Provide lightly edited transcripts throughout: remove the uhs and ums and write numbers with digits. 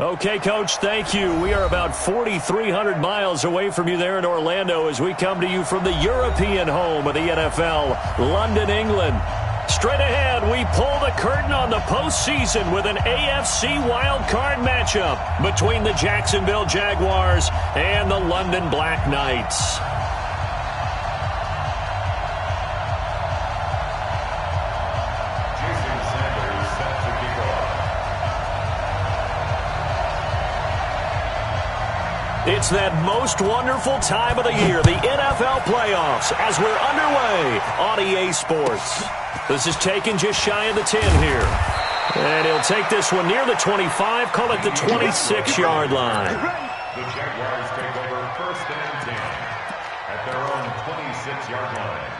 Okay, Coach, thank you. We are about 4,300 miles away from you there in Orlando as we come to you from the European home of the NFL, London, England. Straight ahead, we pull the curtain on the postseason with an AFC wildcard matchup between the Jacksonville Jaguars and the London Black Knights. It's that most wonderful time of the year, the NFL playoffs, as we're underway on EA Sports. This is taken just shy of the 10 here. And he'll take this one near the 25, call it the 26-yard line. The Jaguars take over 1st and 10 at their own 26-yard line.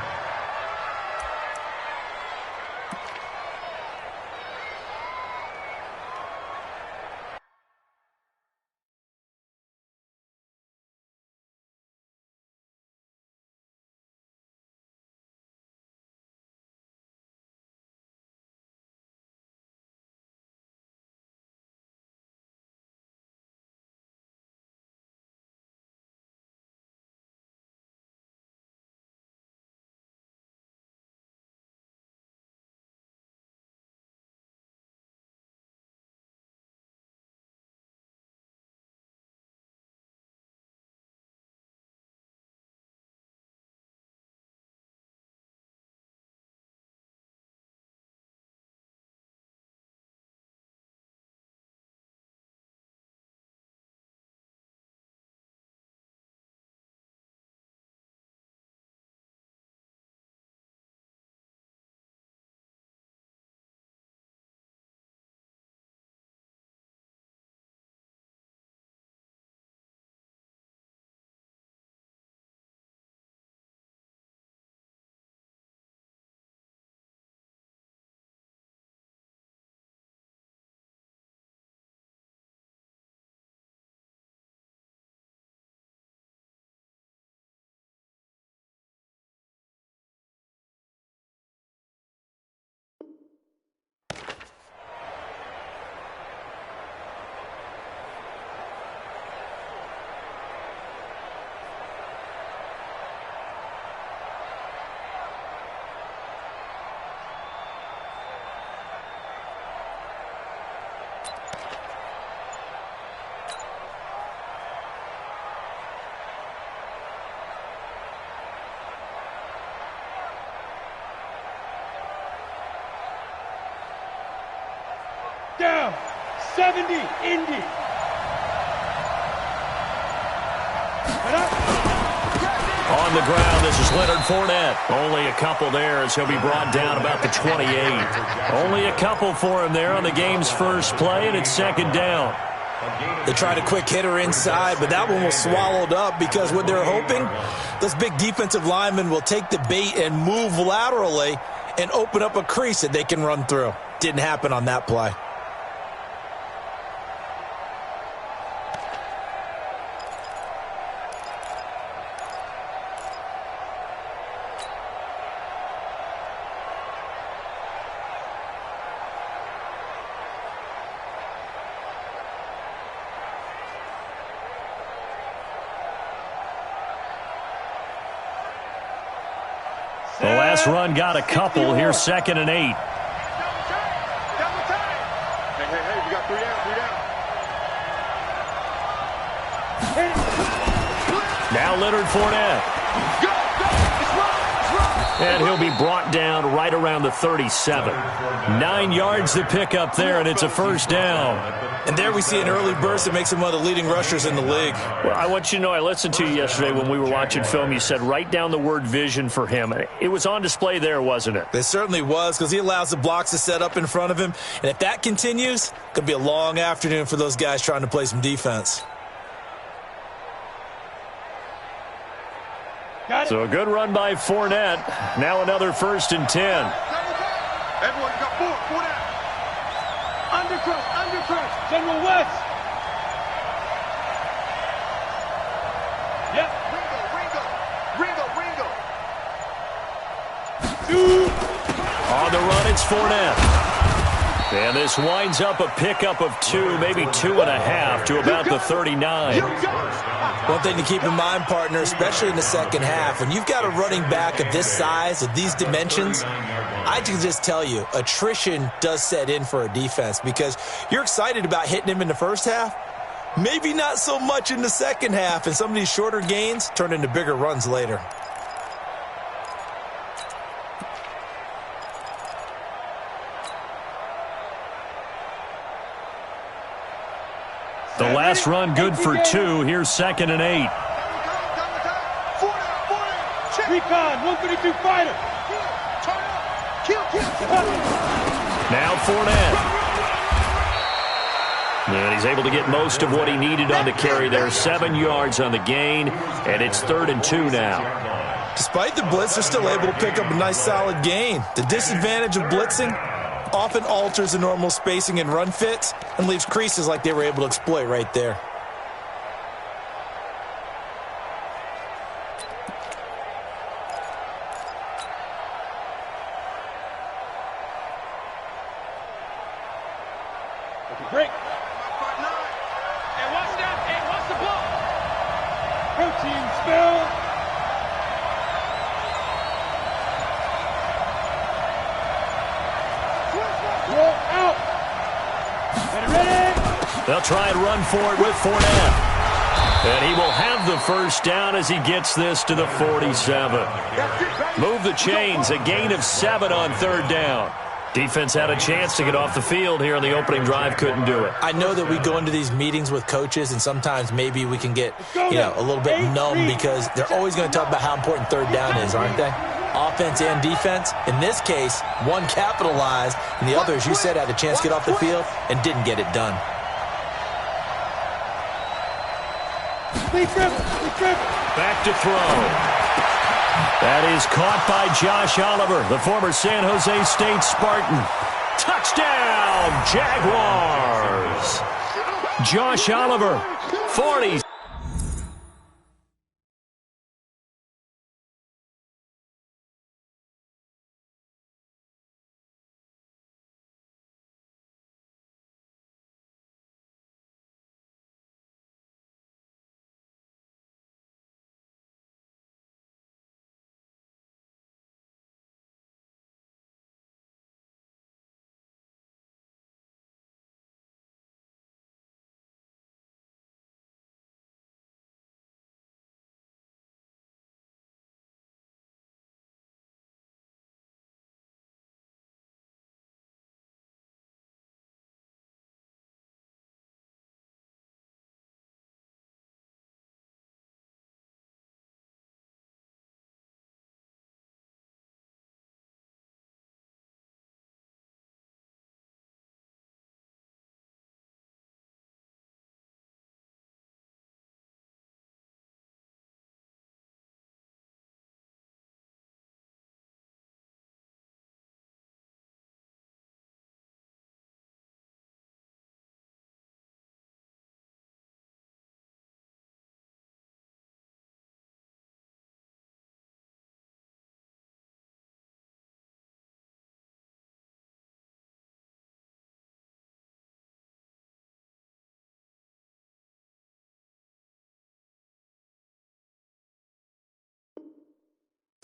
Down, 70, Indy. On the ground, this is Leonard Fournette. Only a couple there as he'll be brought down about the 28. Only a couple for him there on the game's first play, and it's 2nd down. They tried a quick hitter inside, but that one was swallowed up because what they're hoping, those big defensive linemen will take the bait and move laterally and open up a crease that they can run through. Didn't happen on that play. The last run got a couple. Here's 2nd and 8. Hey, we got 3 down. Now Leonard Fournette. And he'll be brought down right around the 37. 9 yards to pick up there, and it's a 1st down. And there we see an early burst that makes him one of the leading rushers in the league. Well, I want you to know, I listened to you yesterday when we were watching film. You said write down the word vision for him. It was on display there, wasn't it? It certainly was, because he allows the blocks to set up in front of him. And if that continues, it could be a long afternoon for those guys trying to play some defense. So a good run by Fournette. Now another 1st and 10. Everyone got 4 down. Undercrush, General West. Yep. Ringo. On the run, it's Fournette. And this winds up a pickup of 2, maybe 2.5 to about the 39. One thing to keep in mind, partner, especially in the second half, when you've got a running back of this size, of these dimensions, I can just tell you, attrition does set in for a defense because you're excited about hitting him in the first half, maybe not so much in the second half, and some of these shorter gains turn into bigger runs later. The last run good for 2. Here's 2nd and 8. Recon, 132 fighter. Now Fournette. And he's able to get most of what he needed on the carry there. 7 yards on the gain, and it's 3rd and 2 now. Despite the blitz, they're still able to pick up a nice solid gain. The disadvantage of blitzing often alters the normal spacing and run fits and leaves creases like they were able to exploit right there. Break. And watch that. And watch the block. Protein spill. Roll out. Ready. They'll try and run for it with Fournette. And he will have the first down as he gets this to the 47. Move the chains, a gain of 7 on 3rd down. Defense had a chance to get off the field here on the opening drive, couldn't do it. I know that we go into these meetings with coaches, and sometimes maybe we can get, a little bit numb because they're always going to talk about how important 3rd down is, aren't they? Offense and defense. In this case, one capitalized, and the other, as you said, had a chance to get off the field and didn't get it done. Back to throw. That is caught by Josh Oliver, the former San Jose State Spartan. Touchdown, Jaguars! Josh Oliver, 40.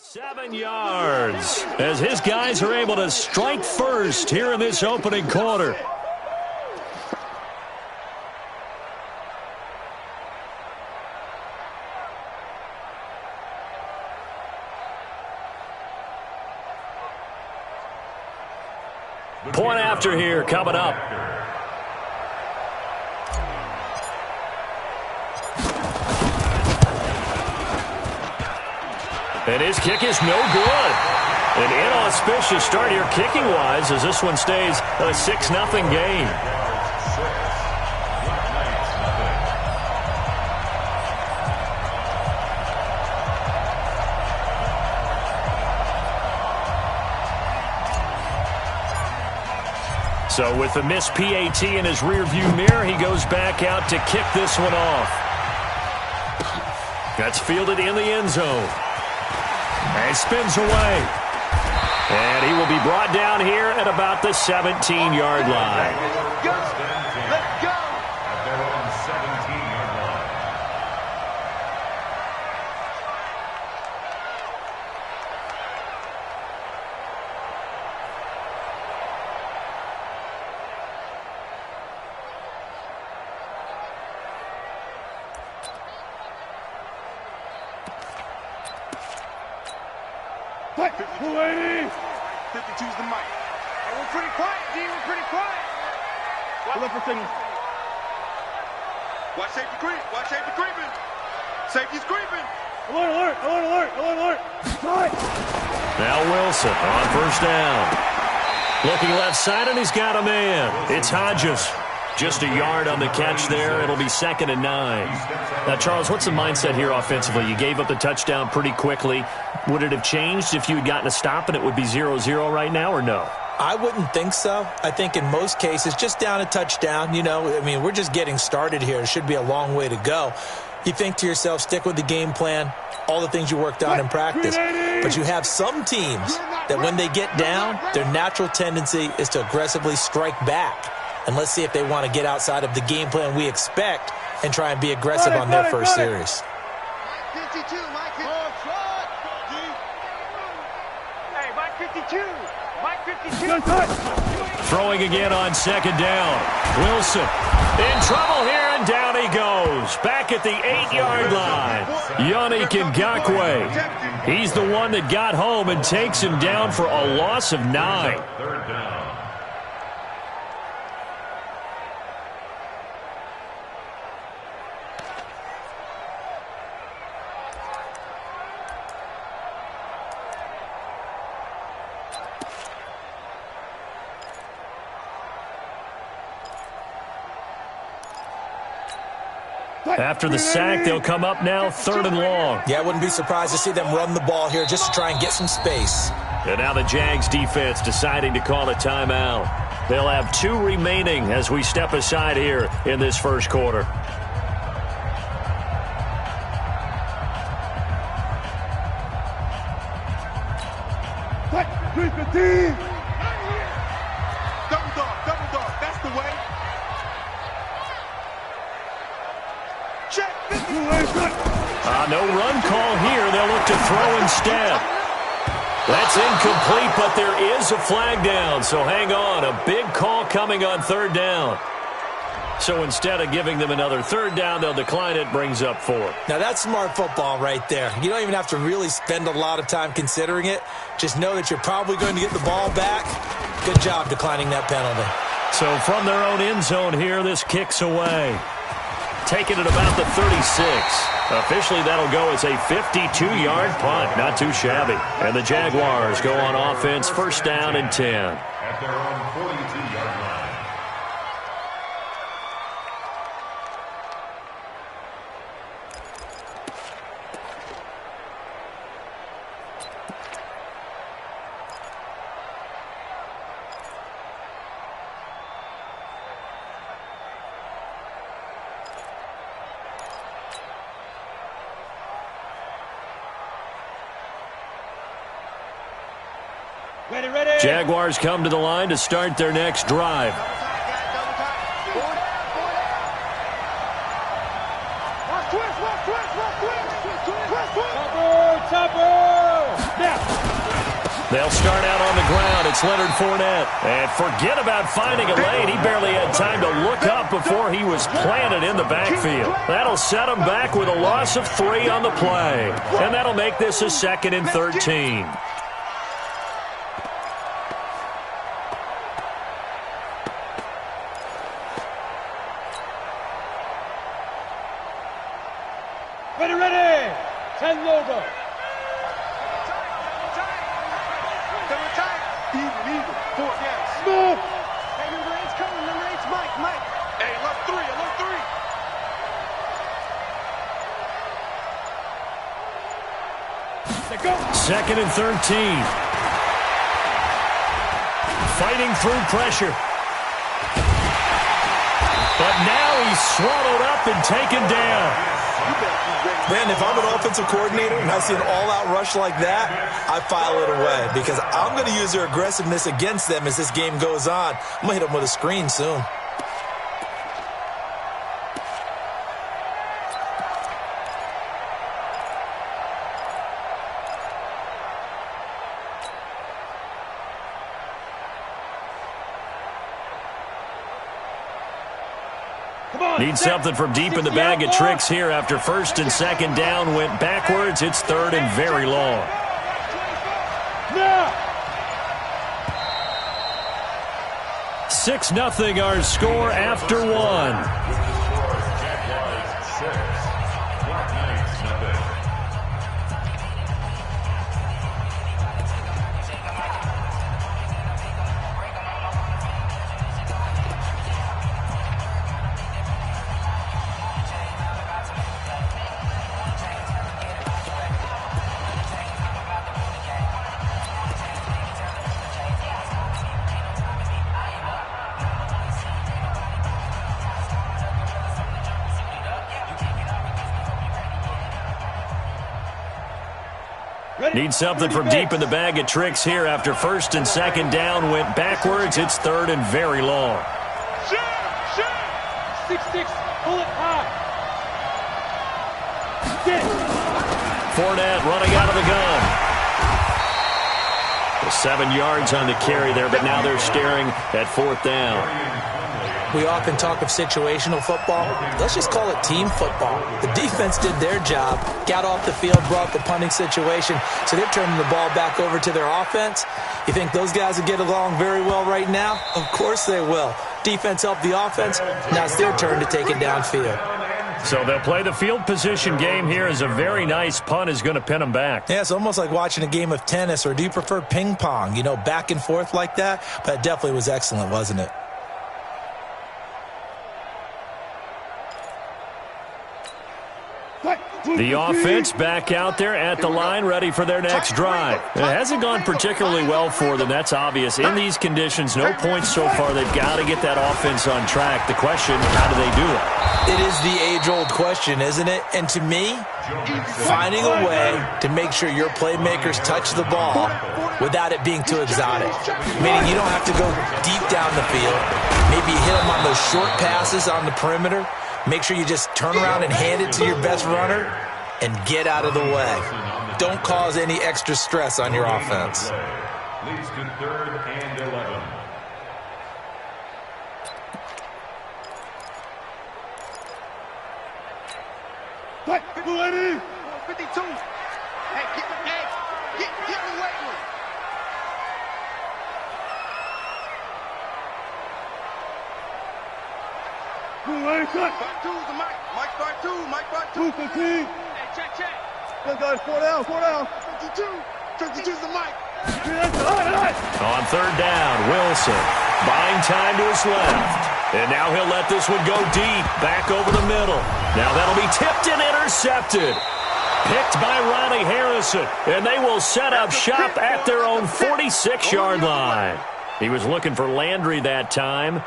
Seven yards as his guys are able to strike first here in this opening quarter. Point after here coming up. And his kick is no good. An inauspicious start here kicking-wise as this one stays a 6-0 game. So with the missed PAT in his rearview mirror, he goes back out to kick this one off. That's fielded in the end zone. And spins away. And he will be brought down here at about the 17-yard line. Let's go. At their own 17-yard line. Fight, 280. 52's the mic. Hey, we're pretty quiet, D. We're pretty quiet. Look for signal. Watch safety creep. Watch safety creeping. Safety's creeping. Alert, alert, alert, alert, alert, alert. Fight. Now Wilson on first down. Looking left side, and he's got a man. It's Hodges. Just a yard on the catch there. It'll be 2nd and 9. Now, Charles, what's the mindset here offensively? You gave up the touchdown pretty quickly. Would it have changed if you had gotten a stop and it would be 0-0 right now, or no? I wouldn't think so. I think in most cases, just down a touchdown, we're just getting started here. It should be a long way to go. You think to yourself, stick with the game plan, all the things you worked on in practice. But you have some teams that when they get down, their natural tendency is to aggressively strike back. And let's see if they want to get outside of the game plan we expect and try and be aggressive on their first series. Mike 52, Mike 52. Hey, Mike 52. Mike 52. Throwing again on 2nd down. Wilson in trouble here, and down he goes. Back at the 8-yard line. Yannick Ngakoue. He's the one that got home and takes him down for a loss of 9. 3rd down. After the sack, they'll come up now 3rd and long. Yeah, I wouldn't be surprised to see them run the ball here just to try and get some space. And now the Jags defense deciding to call a timeout. They'll have 2 remaining as we step aside here in this first quarter. Fight, 315. Double dog. That's the way. Check. No run call here. They'll look to throw instead. That's incomplete, but there is a flag down. So hang on. A big call coming on 3rd down. So instead of giving them another 3rd down, they'll decline it. Brings up 4. Now, that's smart football right there. You don't even have to really spend a lot of time considering it. Just know that you're probably going to get the ball back. Good job declining that penalty. So from their own end zone here, this kicks away. Taking it about the 36. Officially, that'll go as a 52-yard punt. Not too shabby. And the Jaguars go on offense, 1st down and 10. At their own 42-yard line. Ready. Jaguars come to the line to start their next drive. They'll start out on the ground. It's Leonard Fournette. And forget about finding a lane. He barely had time to look up before he was planted in the backfield. That'll set him back with a loss of 3 on the play. And that'll make this a 2nd and 13. Ready. 10 logo. Even. 4 down. Move. Hey, number 8's coming. Number 8's Mike. Hey, alert 3. They go. 2nd and 13. Fighting through pressure. But now he's swallowed up and taken down. Man, if I'm an offensive coordinator and I see an all-out rush like that, I file it away because I'm going to use their aggressiveness against them as this game goes on. I'm going to hit them with a screen soon. Need something from deep in the bag of tricks here after 1st and 2nd down went backwards. It's 3rd and very long. 6-0 our score after 1. Need something from deep in the bag of tricks here after 1st and 2nd down went backwards. It's 3rd and very long. 6-6, pull it high. Fournette running out of the gun. 7 yards on the carry there, but now they're staring at 4th down. We often talk of situational football. Let's just call it team football. The defense did their job, got off the field, brought the punting situation, so they're turning the ball back over to their offense. You think those guys will get along very well right now? Of course they will. Defense helped the offense. Now it's their turn to take it downfield. So they'll play the field position game here as a very nice punt is going to pin them back. Yeah, it's almost like watching a game of tennis, or do you prefer ping pong? You know, back and forth like that? But it definitely was excellent, wasn't it? The offense back out there at the line, ready for their next drive. It hasn't gone particularly well for them. That's obvious. In these conditions, no points so far. They've got to get that offense on track. The question, how do they do it? It is the age-old question, isn't it? And to me, finding a way to make sure your playmakers touch the ball without it being too exotic. Meaning you don't have to go deep down the field. Maybe hit them on those short passes on the perimeter. Make sure you just turn around and hand it to your best runner and get out of the way. Don't cause any extra stress on your offense. Leads to 3rd and 11. What? 52. Hey, get away with it. Cut. Part 2's the mic. Mike part 2. Mike part 2. 2-15. Hey, check. Good guys, 4 down. 52's the mic. On 3rd down, Wilson buying time to his left. And now he'll let this one go deep, back over the middle. Now that'll be tipped and intercepted. Picked by Ronnie Harrison. And they will set up shop at their own 46-yard line. He was looking for Landry that time.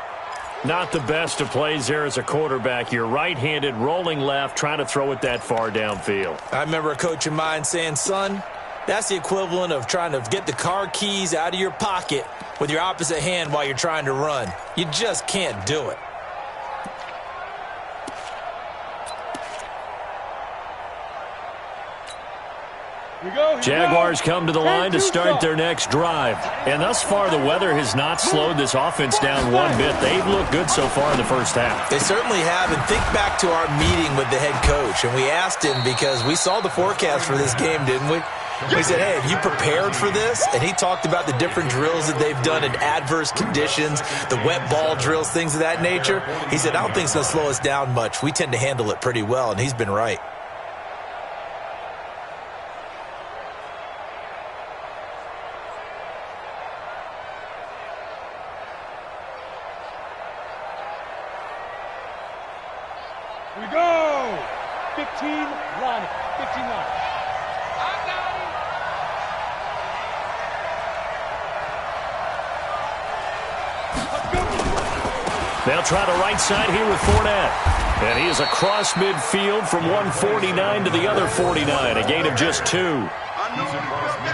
Not the best of plays there as a quarterback. You're right-handed, rolling left, trying to throw it that far downfield. I remember a coach of mine saying, son, that's the equivalent of trying to get the car keys out of your pocket with your opposite hand while you're trying to run. You just can't do it. Jaguars come to the line to start their next drive. And thus far, the weather has not slowed this offense down one bit. They've looked good so far in the first half. They certainly have. And think back to our meeting with the head coach. And we asked him, because we saw the forecast for this game, didn't we? We said, hey, have you prepared for this? And he talked about the different drills that they've done in adverse conditions, the wet ball drills, things of that nature. He said, I don't think it's going to slow us down much. We tend to handle it pretty well, and he's been right. We go! 15 line. 15 line. They'll try the right side here with Fournette. And he is across midfield from one 49 to the other 49, a gain of just 2.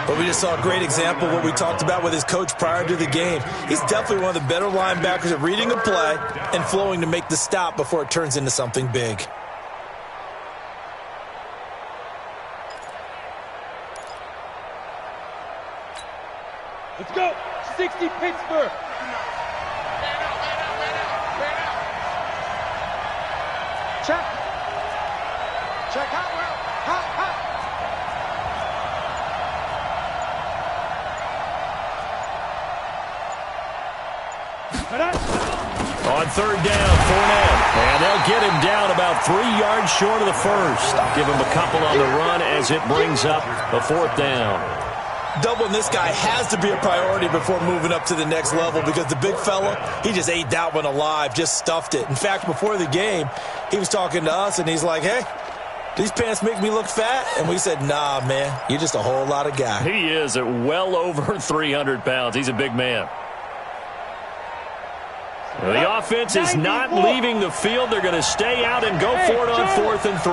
But we just saw a great example of what we talked about with his coach prior to the game. He's definitely one of the better linebackers at reading a play and flowing to make the stop before it turns into something big. Let's go. 60 Pittsburgh. Check. Check hot route. Hot. On third down, Fournette. And they'll get him down about 3 yards short of the first. Give him a couple on the run as it brings up a fourth down. Doubling this guy has to be a priority before moving up to the next level because the big fella, he just ate that one alive, just stuffed it. In fact, before the game, he was talking to us, and he's like, hey, these pants make me look fat? And we said, nah, man, you're just a whole lot of guy. He is at well over 300 pounds. He's a big man. The offense is not leaving the field. They're going to stay out and go for it on 4th and 3.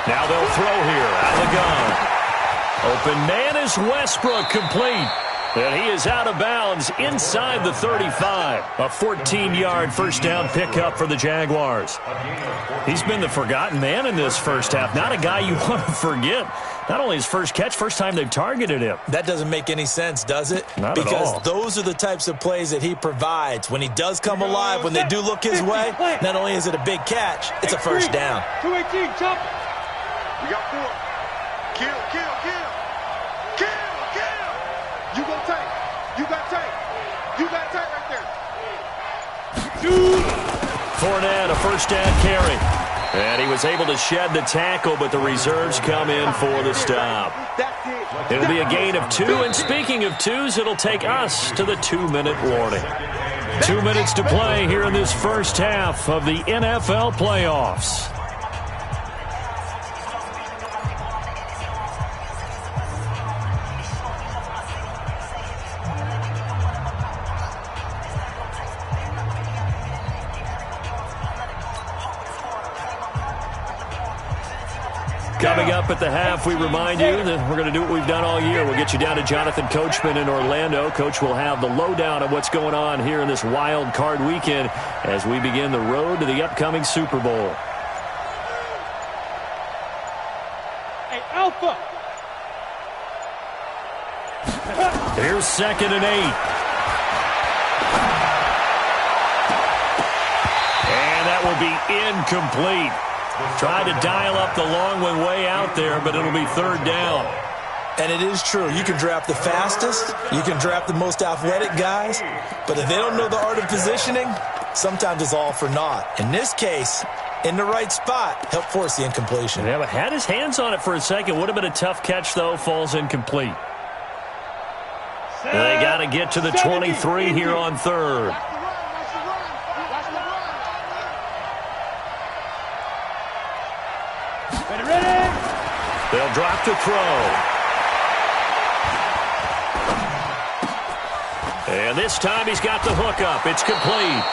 Now they'll throw here out of the gun. Open man is Westbrook, complete. And he is out of bounds inside the 35. A 14-yard first down pickup for the Jaguars. He's been the forgotten man in this first half. Not a guy you want to forget. Not only his first catch, first time they've targeted him. That doesn't make any sense, does it? Not at all. Because those are the types of plays that he provides. When he does come alive, when they do look his way, not only is it a big catch, it's a first down. 218, jump. We got 4. Kill. You got tight. You got tight right there. Fournette, a first down carry. And he was able to shed the tackle, but the reserves come in for the stop. It'll be a gain of 2, and speaking of 2s, it'll take us to the 2-minute warning. 2 minutes to play here in this first half of the NFL playoffs. Coming up at the half, we remind you that we're going to do what we've done all year. We'll get you down to Jonathan Coachman in Orlando. Coach will have the lowdown of what's going on here in this wild card weekend as we begin the road to the upcoming Super Bowl. Hey, Alpha. Here's 2nd and 8. And that will be incomplete. Tried to dial up the long one way out there, but it'll be 3rd down. And it is true. You can draft the fastest. You can draft the most athletic guys. But if they don't know the art of positioning, sometimes it's all for naught. In this case, in the right spot, helped force the incompletion. Yeah, but had his hands on it for a second. Would have been a tough catch, though. Falls incomplete. They got to get to the 23 here on 3rd. They'll drop to throw. And this time he's got the hook up. It's complete.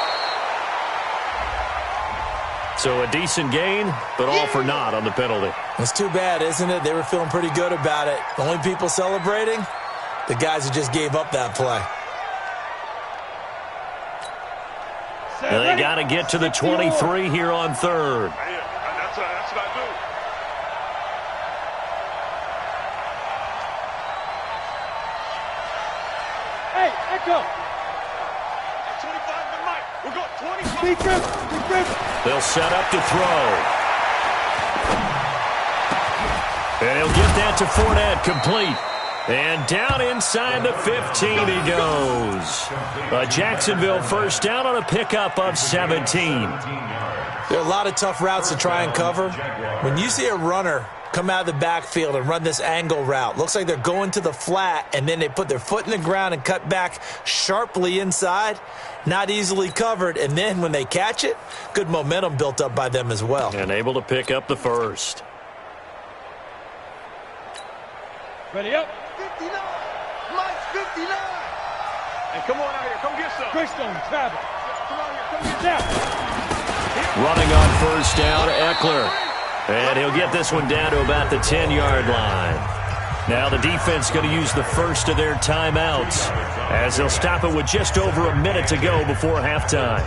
So a decent gain, but all for naught on the penalty. It's too bad, isn't it? They were feeling pretty good about it. The only people celebrating, the guys who just gave up that play. They got to get to the 23 here on 3rd. That's what I do. Hey, Echo. 25 to Mike. We're going 25. They'll set up to throw. And he'll get that to Fournette, complete. And down inside the 15 he goes. A Jacksonville first down on a pickup of 17. There are a lot of tough routes to try and cover. When you see a runner come out of the backfield and run this angle route. Looks like they're going to the flat, and then they put their foot in the ground and cut back sharply inside. Not easily covered, and then when they catch it, good momentum built up by them as well. And able to pick up the first. Ready up. 59. Mike's 59. Hey, come on out here. Come get some. Christone, travel. Come on here. Come get some. Running on first down, Eckler. And he'll get this one down to about the 10-yard line. Now the defense going to use the first of their timeouts as they'll stop it with just over a minute to go before halftime.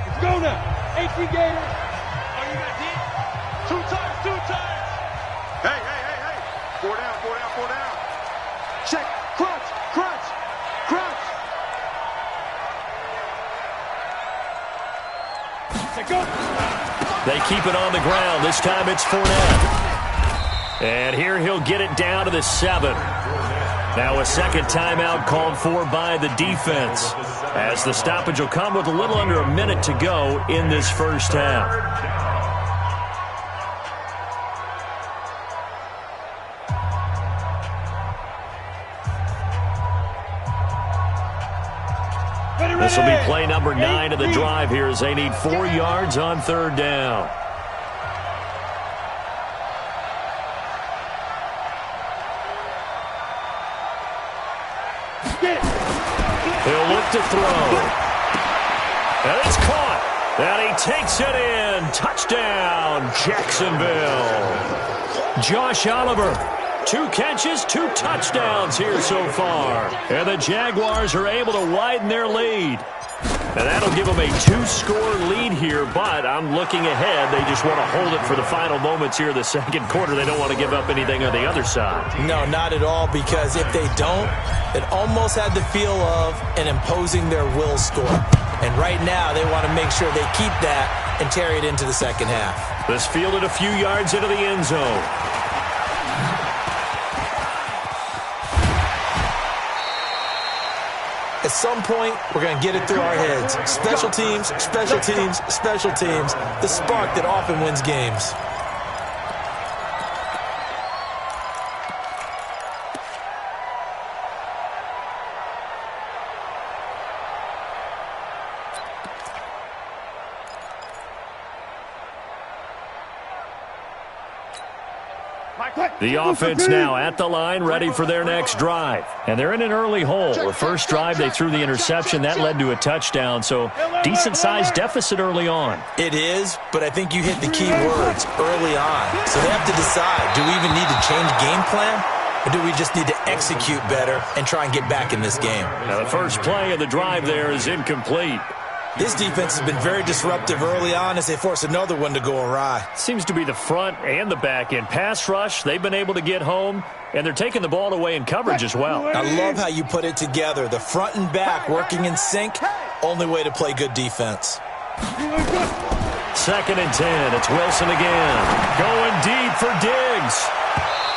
Let's go now. 18 Gators. Oh, you got deep? Two times. Hey. 4 down. Check. Crunch. Let's go. They keep it on the ground. This time it's Fournette. And here he'll get it down to the 7. Now a second timeout called for by the defense, as the stoppage will come with a little under a minute to go in this first half. This will be play number 9 of the drive here as they need 4 yards on third down. He'll look to throw. And it's caught. And he takes it in. Touchdown, Jacksonville. Josh Oliver. 2 catches, 2 touchdowns here so far. And the Jaguars are able to widen their lead. And that'll give them a 2-score lead here, but I'm looking ahead. They just want to hold it for the final moments here of the second quarter. They don't want to give up anything on the other side. No, not at all, because if they don't, it almost had the feel of an imposing their will score. And right now, they want to make sure they keep that and carry it into the second half. This fielded a few yards into the end zone. At some point, we're going to get it through our heads. Special teams. The spark that often wins games. The offense now at the line, ready for their next drive. And they're in an early hole. The first drive, they threw the interception. That led to a touchdown, so decent-sized deficit early on. It is, but I think you hit the key words early on. So they have to decide, do we even need to change game plan? Or do we just need to execute better and try and get back in this game? Now the first play of the drive there is incomplete. This defense has been very disruptive early on as they force another one to go awry. Seems to be the front and the back end. Pass rush, they've been able to get home, and they're taking the ball away in coverage as well. I love how you put it together. The front and back working in sync, only way to play good defense. 2nd and 10. It's Wilson again. Going deep for Diggs.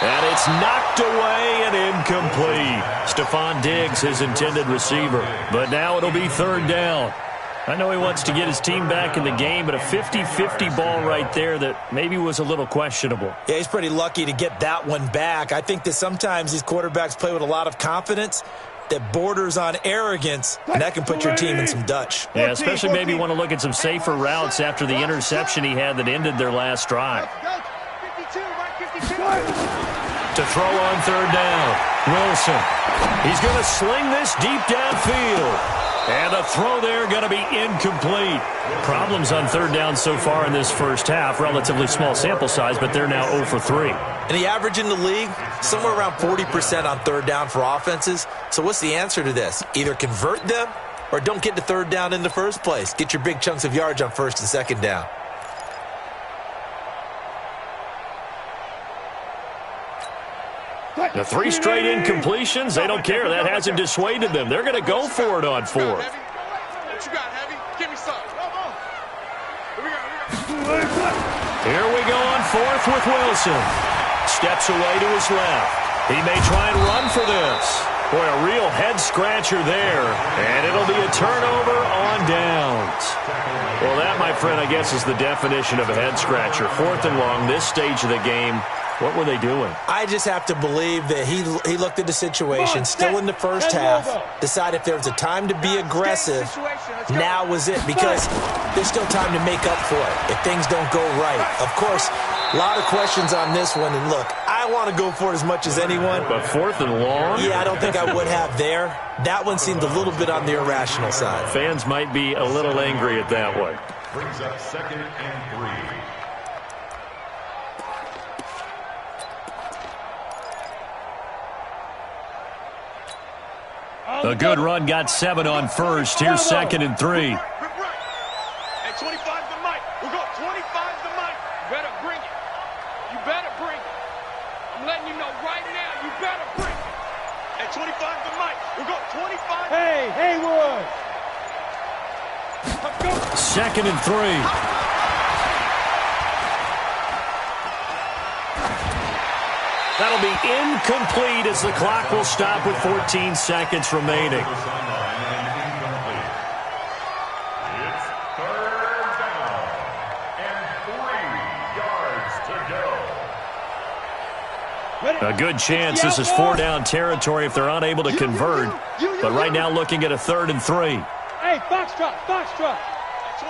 And it's knocked away and incomplete. Stephon Diggs, his intended receiver. But now it'll be 3rd down. I know he wants to get his team back in the game, but a 50-50 ball right there that maybe was a little questionable. Yeah, he's pretty lucky to get that one back. I think that sometimes these quarterbacks play with a lot of confidence that borders on arrogance, and that can put your team in some Dutch. Yeah, especially maybe want to look at some safer routes after the interception he had that ended their last drive. To throw on 3rd down, Wilson. He's going to sling this deep downfield. And the throw there going to be incomplete. Problems on 3rd down so far in this first half. Relatively small sample size, but they're now 0 for 3. And the average in the league, somewhere around 40% on 3rd down for offenses. So what's the answer to this? Either convert them or don't get to 3rd down in the first place. Get your big chunks of yards on 1st and 2nd down. The 3 straight incompletions, they don't care. That hasn't dissuaded them. They're going to go for it on 4th. What you got, Heavy? Give me some. Here we go on 4th with Wilson. Steps away to his left. He may try and run for this. Boy, a real head-scratcher there. And it'll be a turnover on downs. Well, that, my friend, I guess is the definition of a head-scratcher. 4th and long, this stage of the game. What were they doing? I just have to believe that he looked at the situation, still in the first half, decided if there was a time to be aggressive, now was it, because there's still time to make up for it if things don't go right. Of course, a lot of questions on this one, and look, I want to go for it as much as anyone. But 4th and long? Yeah, I don't think I would have there. That one seemed a little bit on the irrational side. Fans might be a little angry at that one. Brings up 2nd and 3. A good run got 7 on first. Here's 2nd and 3. Hey, 25 to Mike. We'll go 25 to Mike. You better bring it. You better bring it. I'm letting you know right now, you better bring it. Hey, 25 to Mike. We'll go 25. Hey, Haywood. Let's go. 2nd and 3. That'll be incomplete as the clock will stop with 14 seconds remaining. It's 3rd down and 3 yards to go. A good chance this is 4-down territory if they're unable to convert. But right now looking at a 3rd and 3. Hey, Foxtrot. 25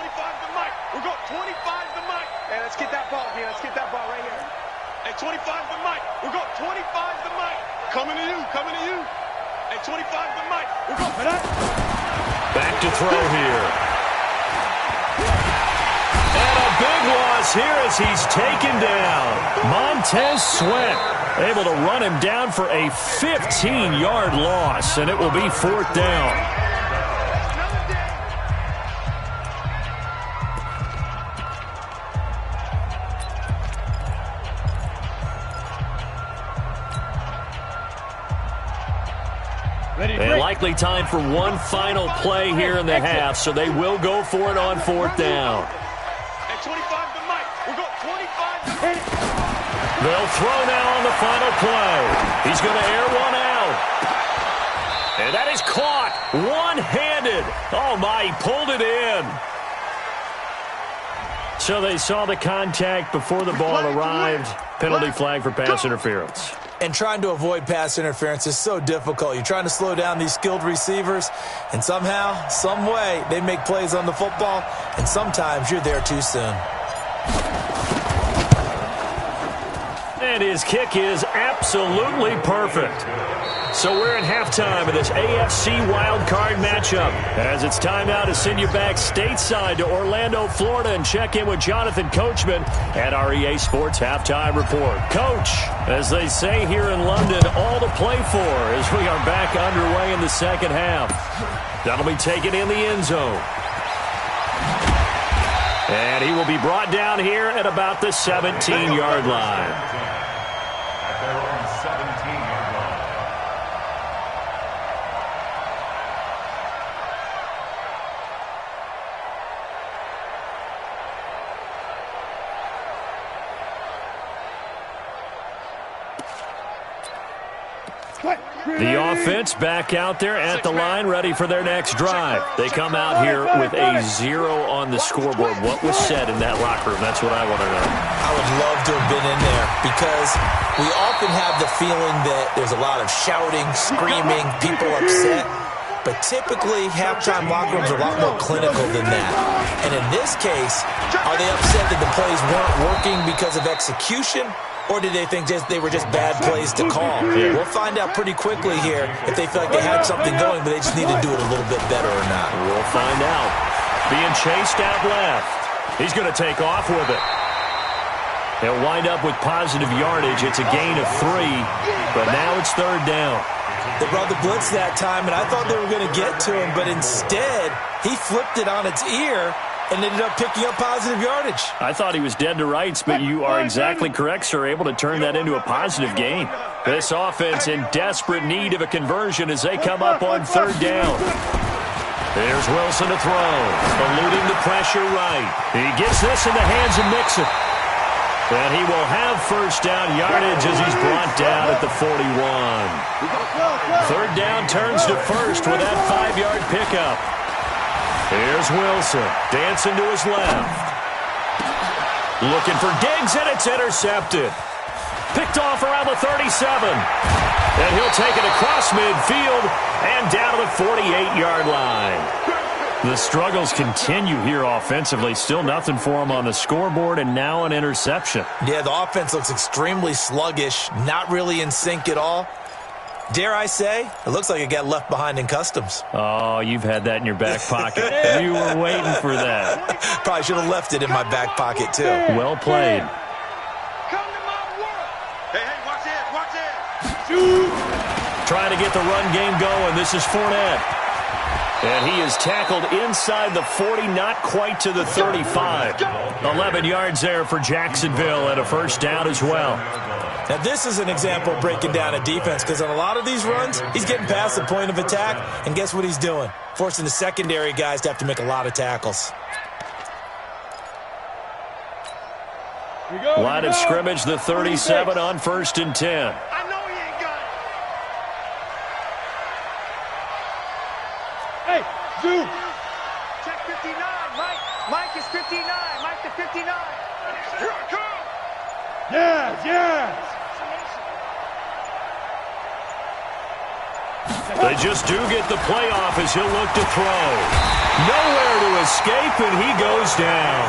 to Mike. We'll go 25 to Mike. Hey, let's get that ball, man. Let's get that ball right here. Hey, 25 to Mike. We'll go 25 to Mike. Coming to you. Hey, 25 to Mike. We'll go. Back to throw here. And a big loss here as he's taken down. Montez Sweat able to run him down for a 15-yard loss, and it will be 4th down. And likely time for one final play here in the half, so they will go for it on 4th down. Hey, 25 to Mike. We'll go 25 to Mike. They'll throw now on the final play. He's going to air one out. And that is caught one-handed. Oh, my, he pulled it in. So they saw the contact before the ball arrived. Penalty flag for pass interference. And trying to avoid pass interference is so difficult. You're trying to slow down these skilled receivers, and somehow, some way, they make plays on the football, and sometimes you're there too soon. And his kick is absolutely perfect. So we're at halftime of this AFC wildcard matchup. As it's time now to send you back stateside to Orlando, Florida, and check in with Jonathan Coachman at our EA Sports Halftime Report. Coach, as they say here in London, all to play for as we are back underway in the second half. That'll be taken in the end zone. And he will be brought down here at about the 17-yard line. At their own 17-yard line. The offense back out there at the line, ready for their next drive. They come out here with a 0 on the scoreboard. What was said in that locker room? That's what I want to know. I would love to have been in there because we often have the feeling that there's a lot of shouting, screaming, people upset. But typically, halftime locker rooms are a lot more clinical than that. And in this case, are they upset that the plays weren't working because of execution? Or did they think they were just bad plays to call? Yeah. We'll find out pretty quickly here if they feel like they had something going, but they just need to do it a little bit better or not. We'll find out. Being chased out left. He's going to take off with it. He'll wind up with positive yardage. It's a gain of 3, but now it's 3rd down. They brought the blitz that time, and I thought they were going to get to him, but instead, he flipped it on its ear and ended up picking up positive yardage. I thought he was dead to rights, but you are exactly correct, sir, able to turn that into a positive gain. This offense in desperate need of a conversion as they come up on 3rd down. There's Wilson to throw, eluding the pressure right. He gets this in the hands of Mixon. And he will have first down yardage as he's brought down at the 41. Third down turns to first with that 5-yard pickup. Here's Wilson, dancing to his left. Looking for Diggs, and it's intercepted. Picked off around the 37. And he'll take it across midfield and down to the 48-yard line. The struggles continue here offensively. Still nothing for him on the scoreboard, and now an interception. Yeah, the offense looks extremely sluggish, not really in sync at all. Dare I say, it looks like it got left behind in customs. Oh, you've had that in your back pocket. You were waiting for that. Probably should have left it in my back pocket, too. Well played. Come to my world. Hey, watch it. Trying to get the run game going. This is Fournette. And he is tackled inside the 40, not quite to the 35. 11 yards there for Jacksonville and a first down as well. Now, this is an example of breaking down a defense, because on a lot of these runs, he's getting past the point of attack, and guess what he's doing? Forcing the secondary guys to have to make a lot of tackles. Line of scrimmage, the 37 on 1st and 10. I know he ain't got it. Hey, Zoo. Check 59, Mike. Mike is 59. Mike to 59. Here I come. Yes. They just do get the playoff as he'll look to throw. Nowhere to escape, and he goes down.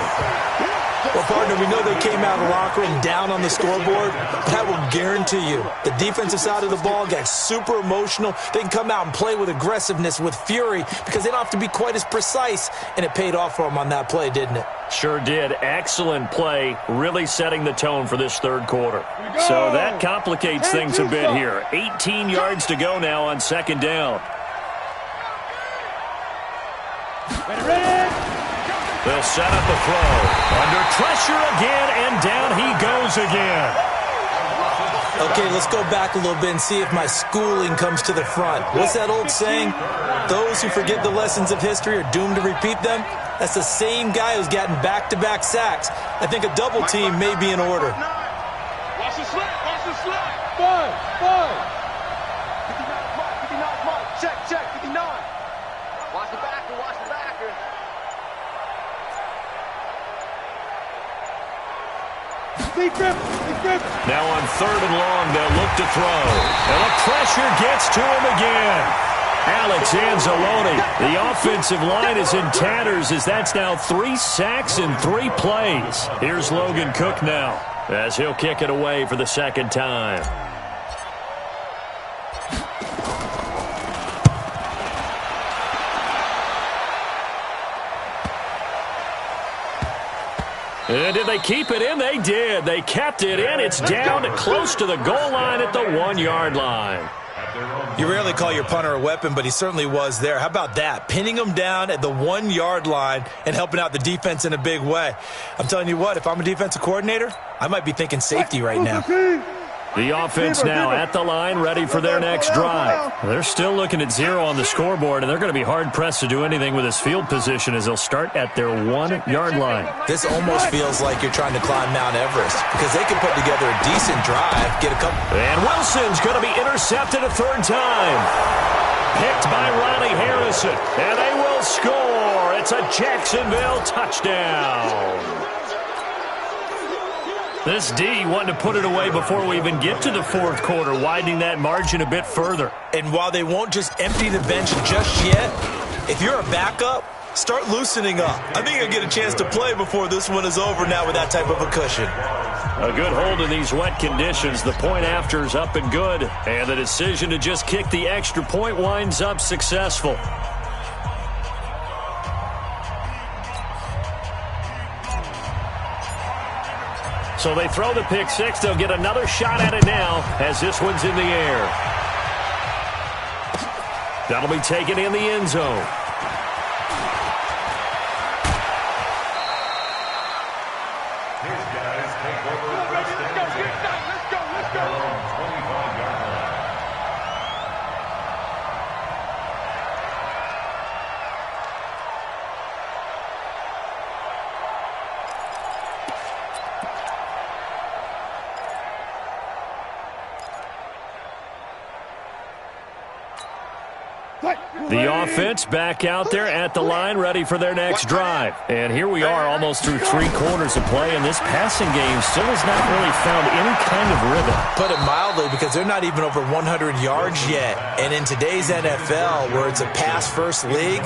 Well, partner, we know they came out of the locker room down on the scoreboard, but I will guarantee you the defensive side of the ball got super emotional. They can come out and play with aggressiveness, with fury, because they don't have to be quite as precise, and it paid off for them on that play, didn't it? Sure did. Excellent play, really setting the tone for this third quarter. So that complicates things a bit here. 18 yards to go now on 2nd down. They'll set up a throw. Under pressure again, and down he goes again. Okay, let's go back a little bit and see if my schooling comes to the front. What's that old saying? Those who forget the lessons of history are doomed to repeat them. That's the same guy who's gotten back-to-back sacks. I think a double team may be in order. Watch the slide. Watch the slide. Five. 59 Mike. Check. 59. Watch the backer. Now on 3rd and long, they'll look to throw. And the pressure gets to him again. Alex Anzalone, the offensive line is in tatters as that's now 3 sacks in 3 plays. Here's Logan Cook now as he'll kick it away for the 2nd time. And did they keep it in? They did. They kept it in. It's down to close to the goal line at the 1-yard line. You rarely call your punter a weapon, but he certainly was there. How about that? Pinning him down at the 1-yard line and helping out the defense in a big way. I'm telling you what, if I'm a defensive coordinator, I might be thinking safety right now. The offense now at the line, ready for their next drive. They're still looking at 0 on the scoreboard, and they're going to be hard-pressed to do anything with his field position as they'll start at their 1-yard line. This almost feels like you're trying to climb Mount Everest, because they can put together a decent drive, get a couple. And Wilson's going to be intercepted a 3rd time. Picked by Ronnie Harrison, and they will score. It's a Jacksonville touchdown. This D wanting to put it away before we even get to the 4th quarter, widening that margin a bit further. And while they won't just empty the bench just yet, if you're a backup, start loosening up. I think you'll get a chance to play before this one is over now with that type of a cushion. A good hold in these wet conditions. The point after is up and good. And the decision to just kick the extra point winds up successful. So they throw the pick 6. They'll get another shot at it now as this one's in the air. That'll be taken in the end zone. His guys take over 1st and 10. At their own 25-yard line. The offense back out there at the line, ready for their next drive. And here we are almost through 3 quarters of play, and this passing game still has not really found any kind of rhythm. Put it mildly, because they're not even over 100 yards yet. And in today's NFL, where it's a pass-first league,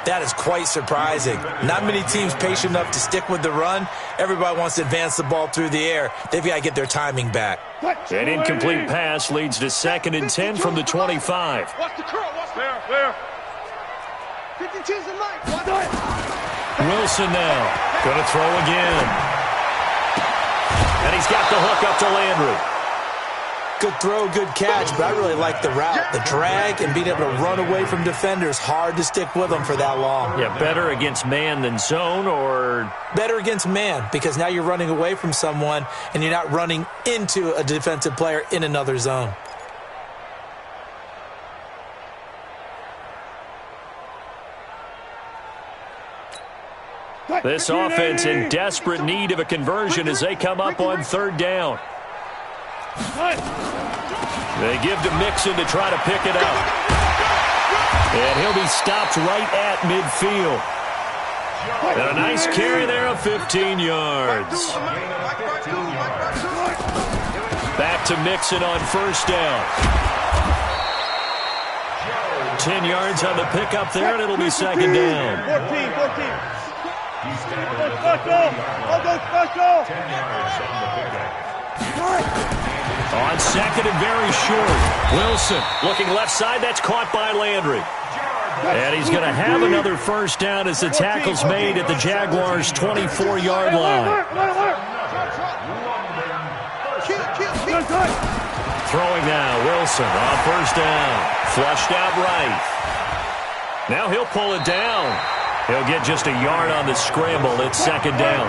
that is quite surprising. Not many teams patient enough to stick with the run. Everybody wants to advance the ball through the air. They've got to get their timing back. An incomplete pass leads to 2nd and 10 from the 25. Watch the curl. Watch there. 52's the mic. Wilson now. Going to throw again. And he's got the hook up to Landry. Good throw, good catch, but I really like the route. The drag and being able to run away from defenders, hard to stick with them for that long. Yeah, better against man than zone, or? Better against man, because now you're running away from someone and you're not running into a defensive player in another zone. This offense in desperate need of a conversion as they come up on 3rd down. They give to Mixon to try to pick it up. And he'll be stopped right at midfield. And a nice carry there of 15 yards. Back to Mixon on 1st down. 10 yards on the pickup there, and it'll be 2nd down. 14. On 2nd and very short. Wilson looking left side. That's caught by Landry. And he's going to have another 1st down as the tackle's made at the Jaguars' 24-yard line. Throwing now, Wilson on 1st down. Flushed out right. Now he'll pull it down. He'll get just a yard on the scramble. It's 2nd down.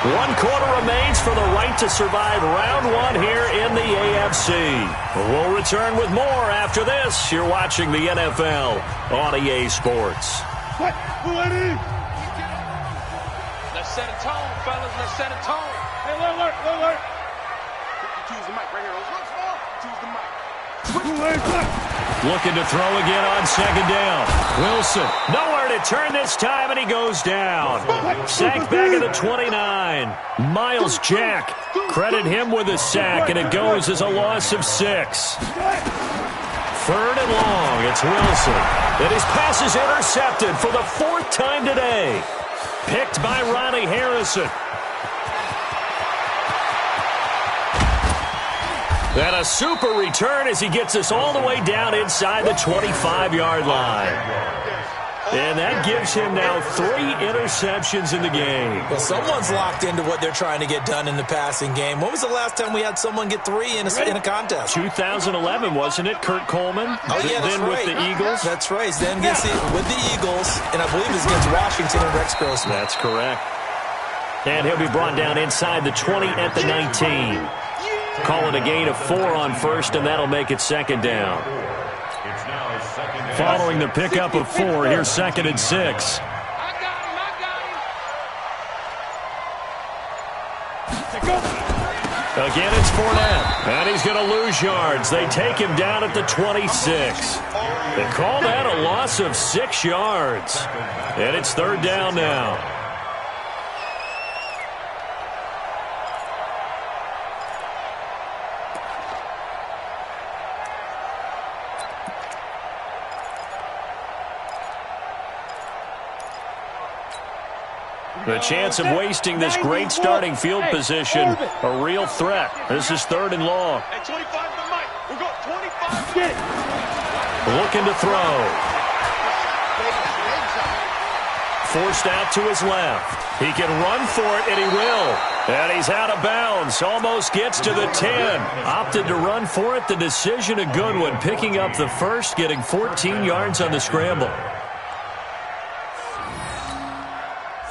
1 quarter remains for the right to survive round 1 here in the AFC. We'll return with more after this. You're watching the NFL on EA Sports. Let's set a tone, fellas. Let's set a tone. Hey, alert. 52's the mic right here. Look for 52's the mic. Looking to throw again on 2nd down. Wilson, nowhere to turn this time, and he goes down. Sacked back at the 29. Miles Jack, credit him with a sack, and it goes as a loss of 6. 3rd and long, it's Wilson. And his pass is intercepted for the 4th time today. Picked by Ronnie Harrison. And a super return as he gets us all the way down inside the 25-yard line. And that gives him now 3 interceptions in the game. Well, someone's locked into what they're trying to get done in the passing game. When was the last time we had someone get 3 in a contest? 2011, wasn't it? Kurt Coleman? Oh, yeah, that's then right. With the Eagles? That's right. Then with the Eagles, and I believe it's against Washington and Rex Grossman. That's correct. And he'll be brought down inside the 20 at the 19. Calling a gain of 4 on 1st, and that'll make it 2nd down. Following the pickup of 4, here's 2nd and 6. Again, it's Fournette, and he's going to lose yards. They take him down at the 26. They call that a loss of 6 yards. And it's 3rd down now. The chance of wasting this great starting field position, a real threat. This is 3rd and long. Hey, 25 the mic. We're going 25. Looking to throw. Forced out to his left. He can run for it, and he will. And he's out of bounds. Almost gets to the 10. Opted to run for it. The decision a good one. Picking up the 1st, getting 14 yards on the scramble.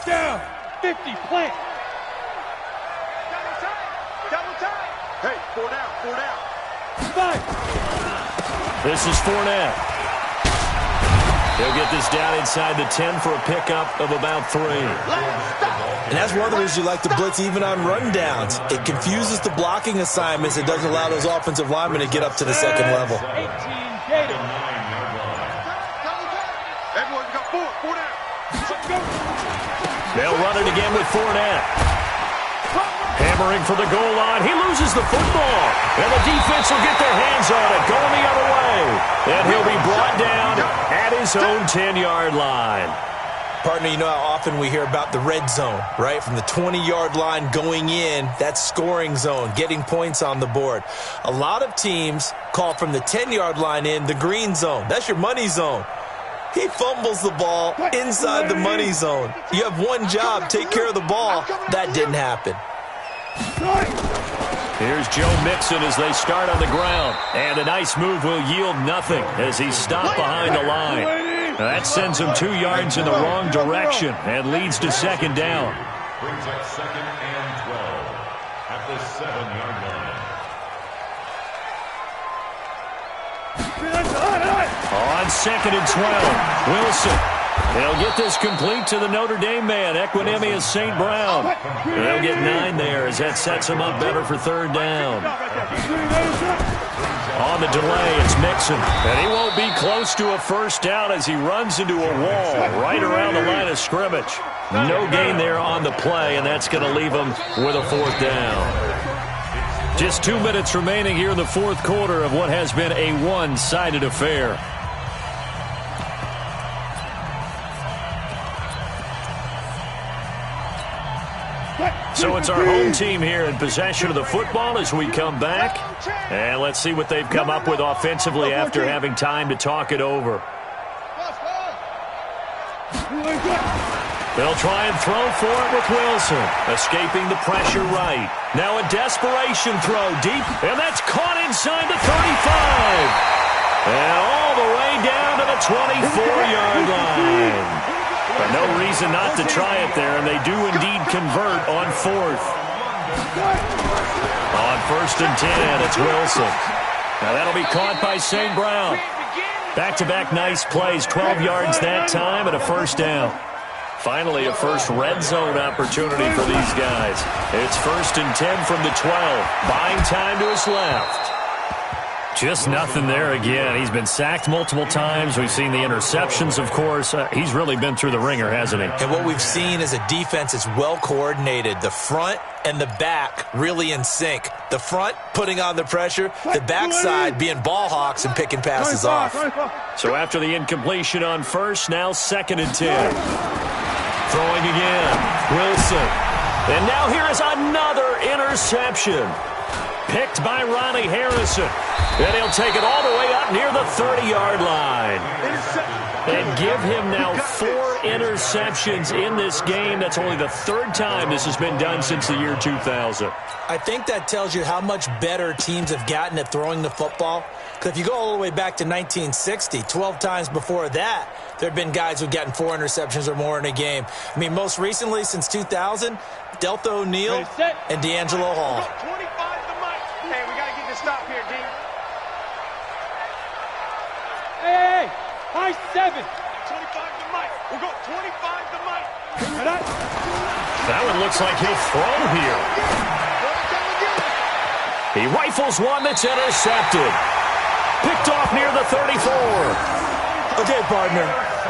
Down. 50, plant. Double time. Hey, 4 down. 5. This is Fournette. He'll get this down inside the 10 for a pickup of about 3. And that's one of the reasons you like to blitz even on rundowns. It confuses the blocking assignments. It doesn't allow those offensive linemen to get up to the second level. Everyone got 4 down. They'll run it again with Fournette. Hammering for the goal line. He loses the football. And the defense will get their hands on it, going the other way. And he'll be brought down at his own 10-yard line. Partner, you know how often we hear about the red zone, right? From the 20-yard line going in, that's scoring zone, getting points on the board. A lot of teams call from the 10-yard line in the green zone. That's your money zone. He fumbles the ball inside the money zone. You have one job, take care of the ball. That didn't happen. Here's Joe Mixon as they start on the ground. And a nice move will yield nothing as he's stopped behind the line. That sends him 2 yards in the wrong direction and leads to second down. Brings up 2nd and 12 at the 7-yard line. On 2nd and 12, Wilson. They'll get this complete to the Notre Dame man, Equinemius St. Brown. They'll get 9 there as that sets him up better for 3rd down. On the delay, it's Mixon. And he won't be close to a first down as he runs into a wall right around the line of scrimmage. No gain there on the play, and that's going to leave him with a 4th down. Just 2 minutes remaining here in the 4th quarter of what has been a one-sided affair. So it's our home team here in possession of the football as we come back. And let's see what they've come up with offensively after having time to talk it over. They'll try and throw for it with Wilson, escaping the pressure right. Now a desperation throw deep, and that's caught inside the 35. And all the way down to the 24-yard line. But no reason not to try it there, and they do indeed convert on 4th. On 1st and 10, it's Wilson. Now that'll be caught by St. Brown. Back-to-back nice plays, 12 yards that time and a 1st down. Finally, a first red zone opportunity for these guys. It's 1st and 10 from the 12. Buying time to his left. Just nothing there again. He's been sacked multiple times. We've seen the interceptions, of course. He's really been through the ringer, hasn't he? And what we've seen is a defense that's well coordinated. The front and the back really in sync. The front putting on the pressure, the backside being ball hawks and picking passes off. So after the incompletion on 1st, now 2nd and 10. Throwing again. Wilson. And now here is another interception. Picked by Ronnie Harrison. And he'll take it all the way up near the 30-yard line. And give him now 4 interceptions in this game. That's only the 3rd time this has been done since the year 2000. I think that tells you how much better teams have gotten at throwing the football. Because if you go all the way back to 1960, 12 times before that, there have been guys who've gotten 4 interceptions or more in a game. I mean, most recently, since 2000, Delta O'Neal and D'Angelo Hall. 25 to Mike. Hey, we got to get this stop here, D. Hey, high 7. 25 to Mike. We'll go 25 to Mike. That one looks like he'll throw here. He rifles one that's intercepted. Picked off near the 34. Okay, partner,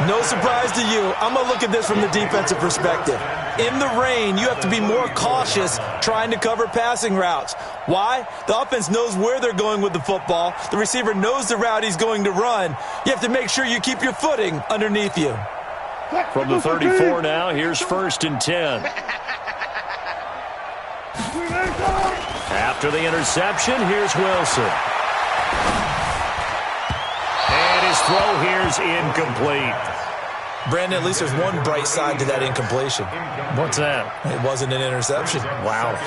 no surprise to you. I'm going to look at this from the defensive perspective. In the rain, you have to be more cautious trying to cover passing routes. Why? The offense knows where they're going with the football. The receiver knows the route he's going to run. You have to make sure you keep your footing underneath you. From the 34 now, here's 1st and 10. After the interception, here's Wilson. And his throw here's incomplete. Brandon, at least there's one bright side to that incompletion. What's that? It wasn't an interception. Wow.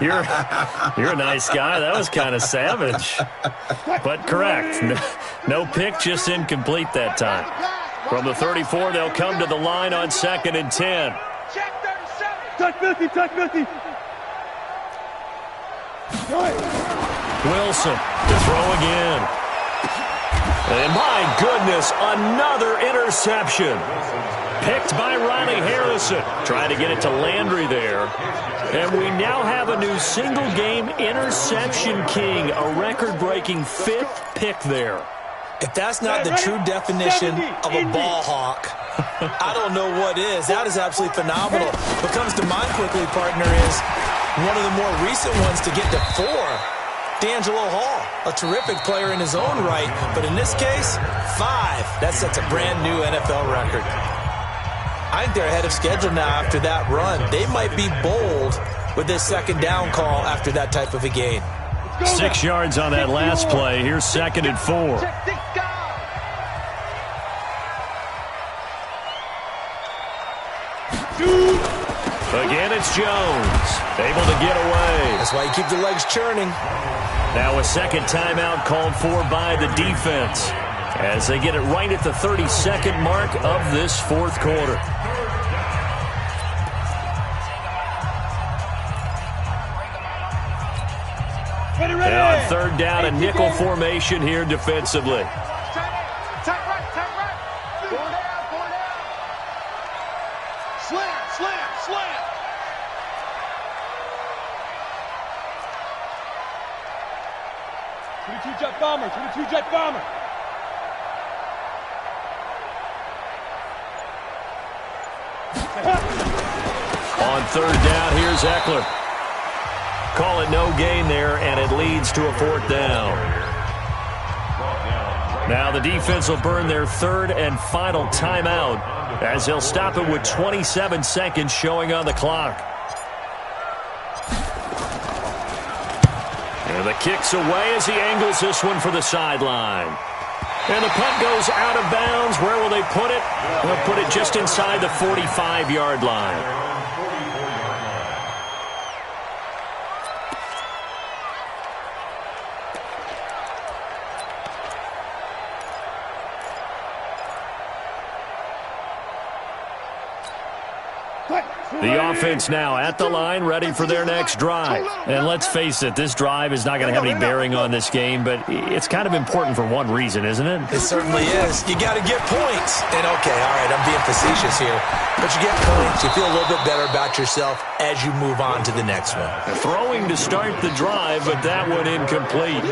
You're a nice guy. That was kind of savage. But correct. No pick, just incomplete that time. From the 34, they'll come to the line on 2nd and 10. Check 37. Touch 50, touch 50. Wilson to throw again. And my goodness, another interception. Picked by Riley Harrison. Trying to get it to Landry there. And we now have a new single-game interception king, a record-breaking 5th pick there. If that's not the true definition of a ball hawk, I don't know what is. That is absolutely phenomenal. What comes to mind quickly, partner, is one of the more recent ones to get to 4. D'Angelo Hall, a terrific player in his own right, but in this case, 5. That sets a brand new NFL record. I think they're ahead of schedule now after that run. They might be bold with this second down call after that type of a gain. 6 yards on that last play. Here's 2nd and 4. Again, it's Jones. Able to get away. That's why you keep the legs churning. Now a second timeout called for by the defense as they get it right at the 30-second mark of this 4th quarter. And on 3rd down, a nickel formation here defensively. Tight right. Four down. Slam. 22 jet bomber. On 3rd down, here's Eckler. Call it no gain there, and it leads to a 4th down. Now the defense will burn their 3rd and final timeout as they'll stop it with 27 seconds showing on the clock. And the kick's away as he angles this one for the sideline. And the punt goes out of bounds. Where will they put it? They'll put it just inside the 45-yard line. The offense now at the line, ready for their next drive. And let's face it, this drive is not going to have any bearing on this game, but it's kind of important for one reason, isn't it? It certainly is. You got to get points. And, okay, all right, I'm being facetious here. But you get points. You feel a little bit better about yourself as you move on to the next one. Throwing to start the drive, but that one incomplete.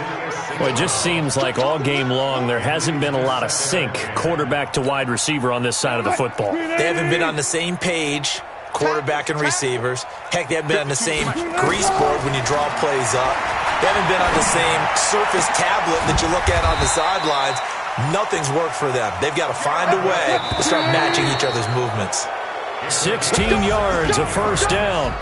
Well, it just seems like all game long there hasn't been a lot of sync quarterback to wide receiver on this side of the football. They haven't been on the same page, quarterback and receivers. Heck, they haven't been on the same grease board when you draw plays up. They haven't been on the same Surface tablet that you look at on the sidelines. Nothing's worked for them. They've got to find a way to start matching each other's movements. 16 yards, a 1st down.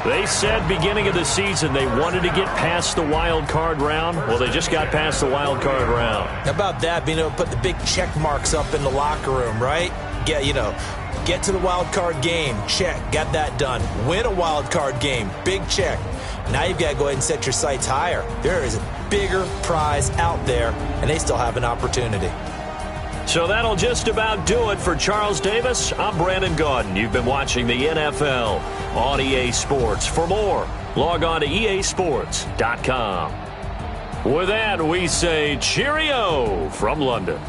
They said beginning of the season they wanted to get past the wild card round. Well, they just got past the wild card round. How about that, being able to put the big check marks up in the locker room, right? Get to the wild card game, check, got that done. Win a wild card game, big check. Now you've got to go ahead and set your sights higher. There is a bigger prize out there, and they still have an opportunity. So that'll just about do it for Charles Davis. I'm Brandon Gaudin. You've been watching the NFL on EA Sports. For more, log on to easports.com. With that, we say cheerio from London.